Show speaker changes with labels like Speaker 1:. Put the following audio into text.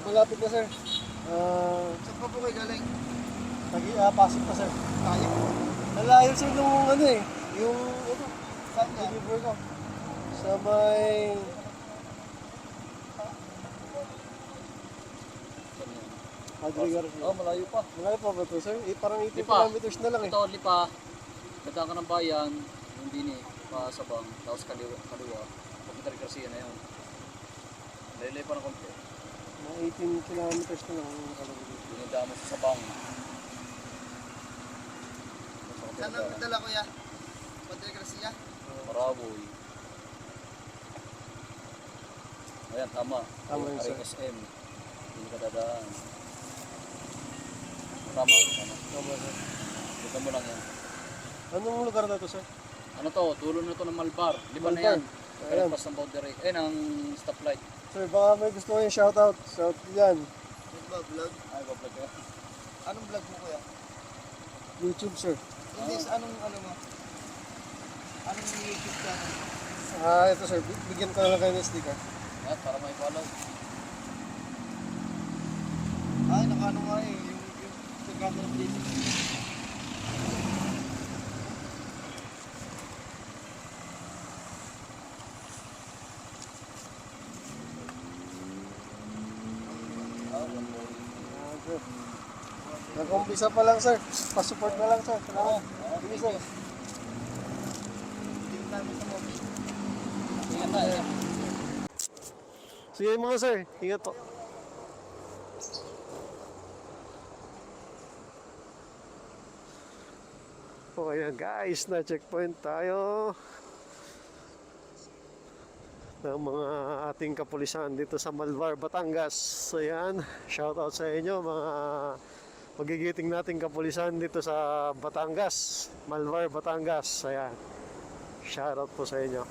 Speaker 1: malapit na sir.
Speaker 2: Saan pa po kayo galing?
Speaker 1: Pasok pa sir.
Speaker 2: Tayo.
Speaker 1: Nalayo sir nung ano eh. Yung
Speaker 2: Saan nga?
Speaker 1: deliver ko. Sa may... Padre Garcia.
Speaker 3: Oh, malayo pa.
Speaker 1: Malayo pa ba ito sir? Parang 18
Speaker 3: Lipa.
Speaker 1: kilometers na lang eh.
Speaker 3: Ito, Lipa. Ganda ka ng bayan. Yung dini, pa Sabang. Tapos kaliwa. Papunta rin Garcia na yun. Lelay pa ng konti.
Speaker 1: Mga 18 kilometers na lang ang nakalagay dito.
Speaker 3: Binida mo sa Sabang.
Speaker 2: Saan ang dala kuya? Padre Garcia?
Speaker 3: Maraboy. Ayan, tama.
Speaker 1: Tama yun, sir.
Speaker 3: SM. Hindi ka dadaan. Tama.
Speaker 1: Tama sir.
Speaker 3: Dito mo lang yan.
Speaker 1: Anong lugar na to sir?
Speaker 3: Ano to? Dulo na to ng Malbar. Liban na
Speaker 1: Malbar.
Speaker 3: yan.
Speaker 1: Ayan.
Speaker 3: Kaya pas ng boundary. Ng stoplight.
Speaker 1: Sir, baka may gusto ko yung shoutout. Shout yan.
Speaker 2: Vlog?
Speaker 3: Ay, bablog ka.
Speaker 2: Anong vlog mo kuya?
Speaker 1: YouTube sir.
Speaker 2: Hindi, anong ano mo? Anong YouTube channel?
Speaker 1: Ito sir. Bigyan ko na lang kayo ng sticker.
Speaker 3: Yan, para may follow.
Speaker 2: Ay, nakaano nga eh. Yung camera dito.
Speaker 1: Sir. Nag-umpisa pa lang sir. Pa-support na lang sir. Salamat. Sige sir.
Speaker 2: Hindi namin sa movie.
Speaker 3: Ingat tayo.
Speaker 1: Sige mga sir. Ingat po. O ayan guys, na checkpoint tayo ng mga ating kapulisan dito sa Malvar, Batangas. So ayan, shoutout sa inyo mga magigiting nating kapulisan dito sa Batangas, Malvar, Batangas. Ayan, shoutout po sa inyo.